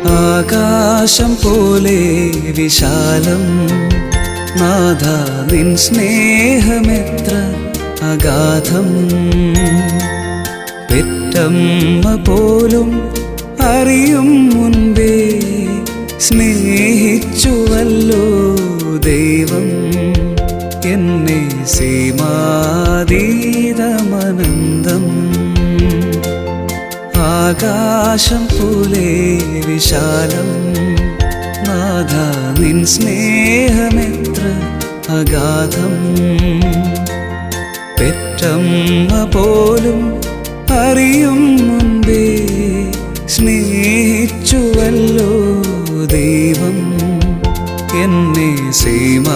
ആകാശം പോലെ വിശാലം നാഥ നിൻ സ്നേഹമെത്ര അഗാധം. പെറ്റമ്മ പോലും അറിയും മുൻപേ സ്നേഹിച്ചുവല്ലോ ദൈവം എന്നെ. സീമാതീതമനന്തം ആകാശം പോലെ വിശാലം നാഥ നിൻ സ്നേഹമെത്ര അഗാധം. പെറ്റമ്മ പോലും അറിയും മുൻപേ സ്നേഹിച്ചുവല്ലോ ദൈവം എന്നെ. സീമാതീതമനന്തം